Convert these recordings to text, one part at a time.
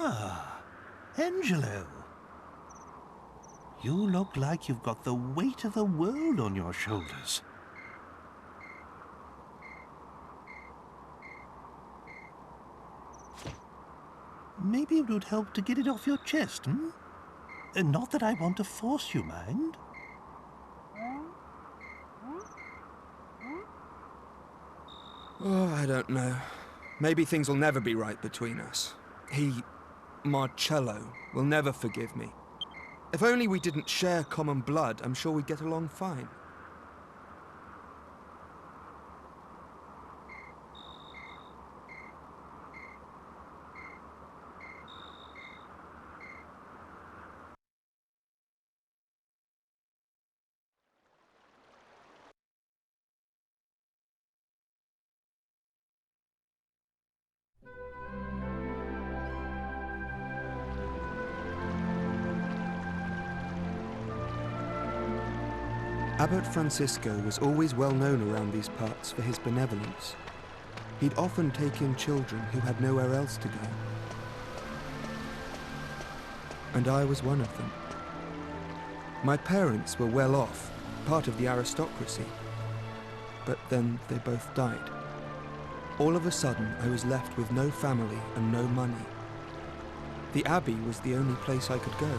Ah, Angelo. You look like you've got the weight of the world on your shoulders. Maybe it would help to get it off your chest, hmm? Not that I want to force you, mind. Oh, I don't know. Maybe things will never be right between us. Marcello, will never forgive me. If only we didn't share common blood, I'm sure we'd get along fine. Abbot Francisco was always well known around these parts for his benevolence. He'd often take in children who had nowhere else to go. And I was one of them. My parents were well off, part of the aristocracy. But then they both died. All of a sudden, I was left with no family and no money. The Abbey was the only place I could go.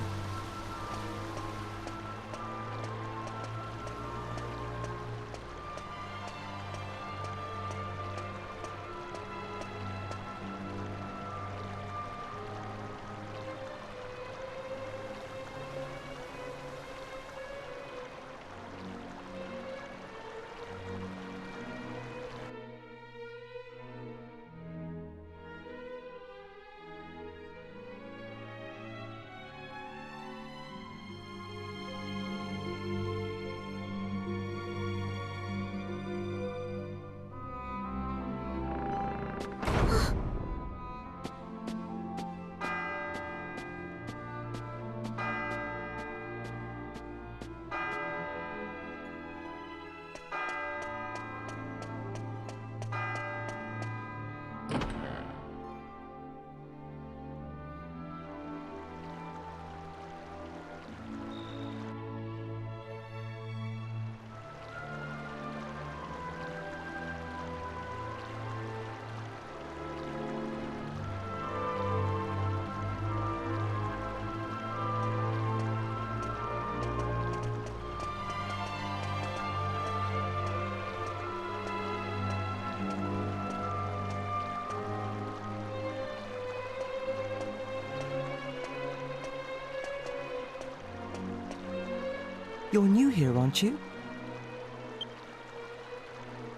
You're new here, aren't you?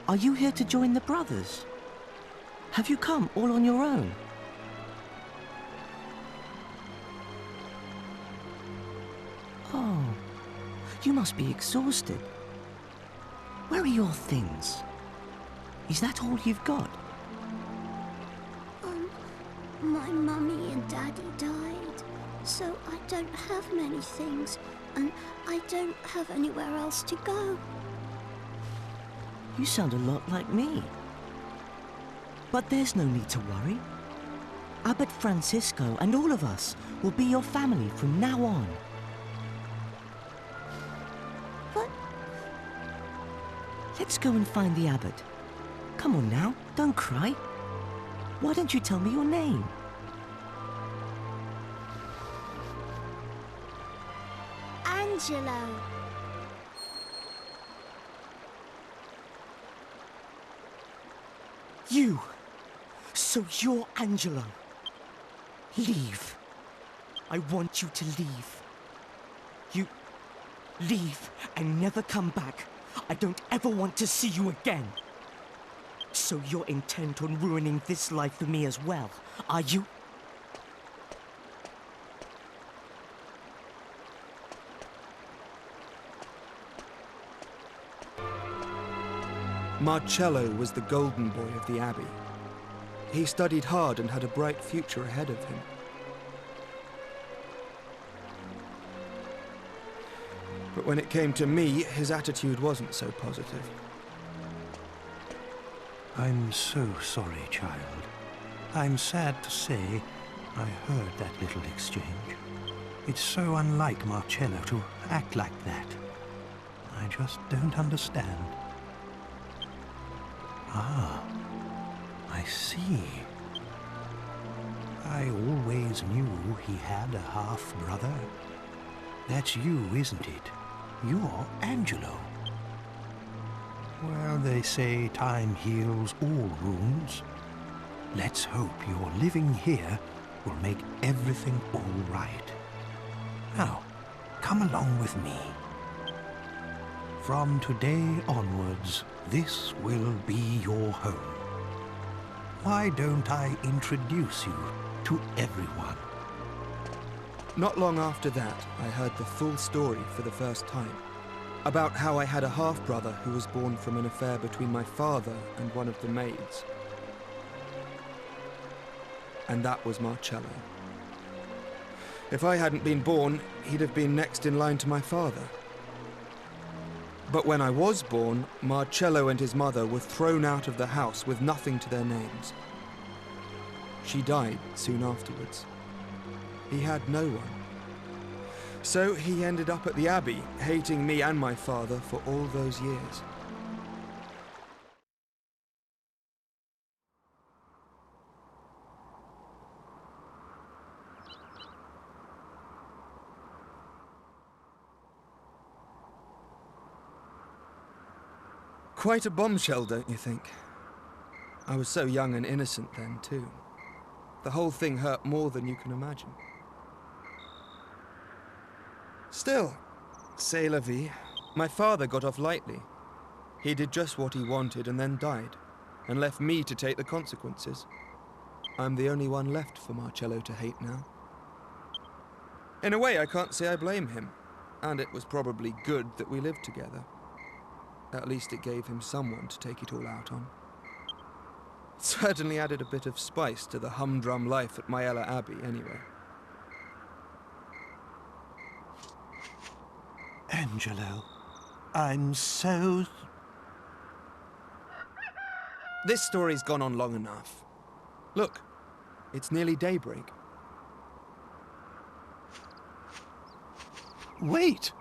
Are you here to join the brothers? Have you come all on your own? Oh, you must be exhausted. Where are your things? Is that all you've got? My mummy and daddy died, so I don't have many things, and I don't have anywhere else to go. You sound a lot like me. But there's no need to worry. Abbot Francisco and all of us will be your family from now on. But... Let's go and find the abbot. Come on now, don't cry. Why don't you tell me your name? Angelo. You! So you're Angelo. Leave. I want you to leave. You leave and never come back. I don't ever want to see you again. So you're intent on ruining this life for me as well, are you? Marcello was the golden boy of the Abbey. He studied hard and had a bright future ahead of him. But when it came to me, his attitude wasn't so positive. I'm so sorry, child. I'm sad to say, I heard that little exchange. It's so unlike Marcello to act like that. I just don't understand. Ah, I see. I always knew he had a half-brother. That's you, isn't it? You're Angelo. Well, they say time heals all wounds. Let's hope your living here will make everything all right. Now, come along with me. From today onwards, this will be your home. Why don't I introduce you to everyone? Not long after that, I heard the full story for the first time. About how I had a half-brother who was born from an affair between my father and one of the maids. And that was Marcello. If I hadn't been born, he'd have been next in line to my father. But when I was born, Marcello and his mother were thrown out of the house with nothing to their names. She died soon afterwards. He had no one. So he ended up at the Abbey, hating me and my father for all those years. Quite a bombshell, don't you think? I was so young and innocent then, too. The whole thing hurt more than you can imagine. Still, c'est la vie. My father got off lightly. He did just what he wanted and then died, and left me to take the consequences. I'm the only one left for Marcello to hate now. In a way, I can't say I blame him, and it was probably good that we lived together. At least it gave him someone to take it all out on. It certainly added a bit of spice to the humdrum life at Myella Abbey, anyway. Angelo, I'm so... This story's gone on long enough. Look, it's nearly daybreak. Wait!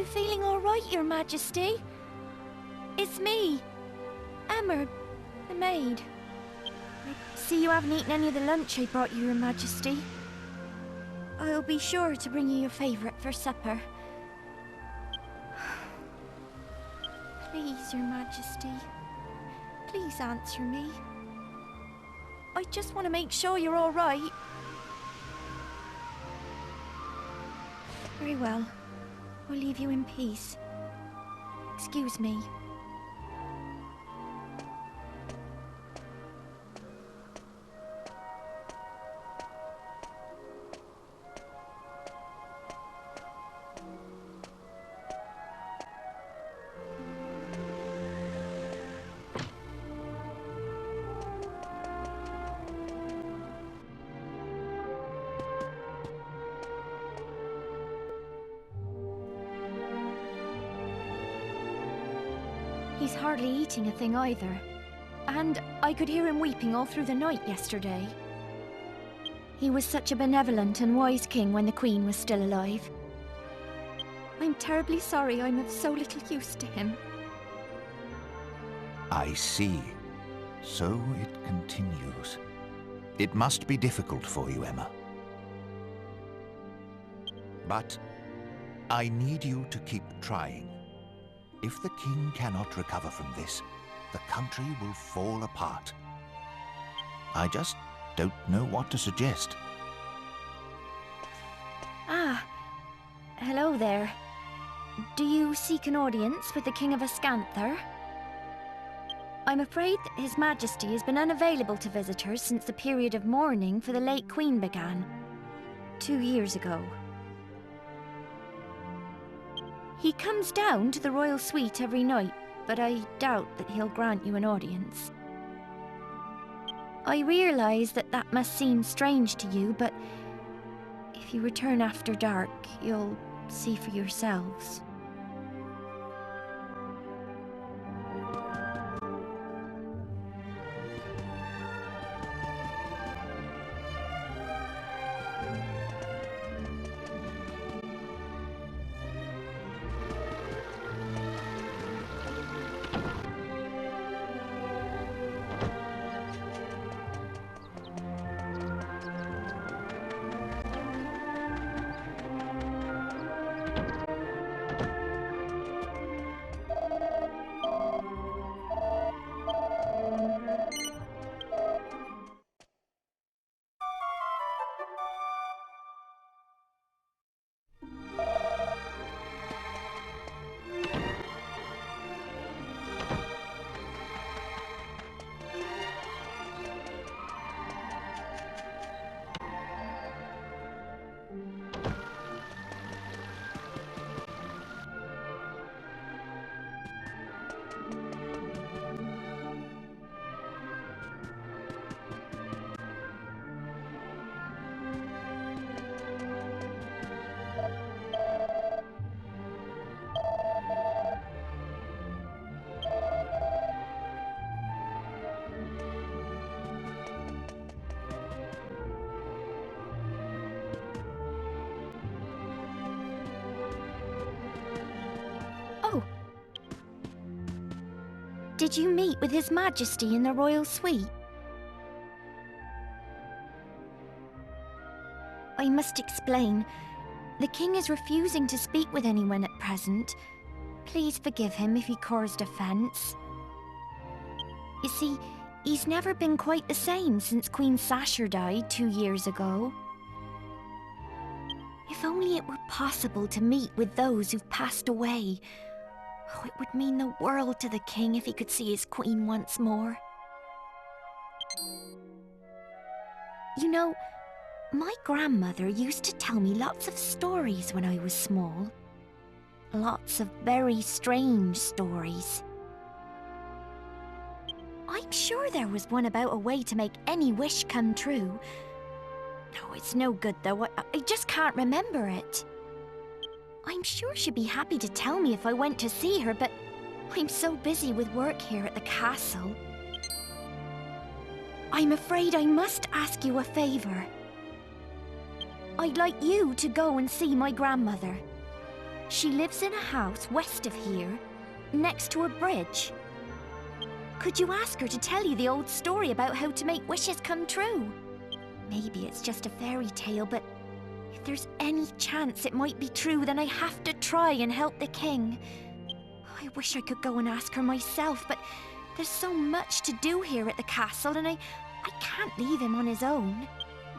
you feeling all right, Your Majesty? It's me, Emma, the maid. I see you haven't eaten any of the lunch I brought you, Your Majesty. I'll be sure to bring you your favourite for supper. Please, Your Majesty. Please answer me. I just want to make sure you're all right. Very well. I'll leave you in peace. Excuse me. He's hardly eating a thing either. And I could hear him weeping all through the night yesterday. He was such a benevolent and wise king when the Queen was still alive. I'm terribly sorry I'm of so little use to him. I see. So it continues. It must be difficult for you, Emma. But I need you to keep trying. If the king cannot recover from this, the country will fall apart. I just don't know what to suggest. Ah, hello there. Do you seek an audience with the King of Ascantha? I'm afraid that His Majesty has been unavailable to visitors since the period of mourning for the late Queen began, 2 years ago. He comes down to the royal suite every night, but I doubt that he'll grant you an audience. I realise that that must seem strange to you, but if you return after dark, you'll see for yourselves. Did you meet with His Majesty in the royal suite? I must explain. The king is refusing to speak with anyone at present. Please forgive him if he caused offence. You see, he's never been quite the same since Queen Sasha died 2 years ago. If only it were possible to meet with those who've passed away. Oh, it would mean the world to the king if he could see his queen once more. You know, my grandmother used to tell me lots of stories when I was small. Lots of very strange stories. I'm sure there was one about a way to make any wish come true. No, it's no good though. I just can't remember it. I'm sure she'd be happy to tell me if I went to see her, but I'm so busy with work here at the castle. I'm afraid I must ask you a favour. I'd like you to go and see my grandmother. She lives in a house west of here, next to a bridge. Could you ask her to tell you the old story about how to make wishes come true? Maybe it's just a fairy tale, but if there's any chance it might be true, then I have to try and help the king. I wish I could go and ask her myself, but there's so much to do here at the castle, and I can't leave him on his own.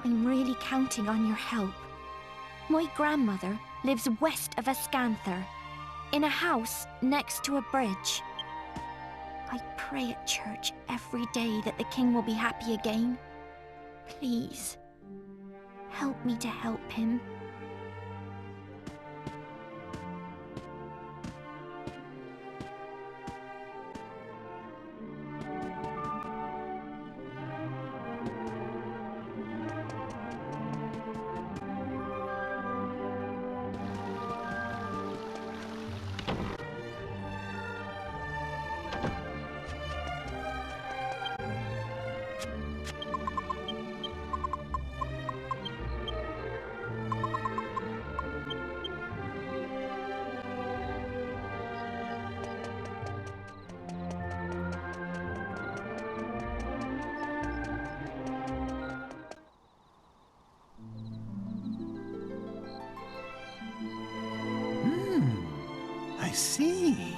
I'm really counting on your help. My grandmother lives west of Ascantha, in a house next to a bridge. I pray at church every day that the king will be happy again. Please, help me to help him. I see.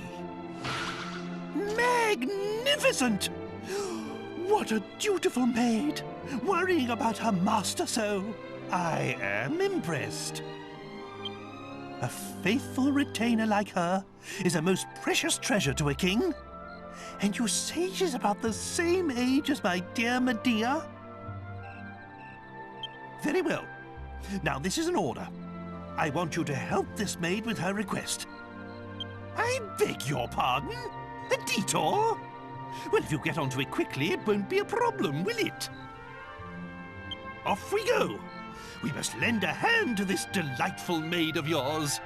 Magnificent! What a dutiful maid, worrying about her master so. I am impressed. A faithful retainer like her is a most precious treasure to a king. And you say she's about the same age as my dear Medea? Very well. Now this is an order. I want you to help this maid with her request. I beg your pardon? A detour? Well, if you get onto it quickly, it won't be a problem, will it? Off we go. We must lend a hand to this delightful maid of yours.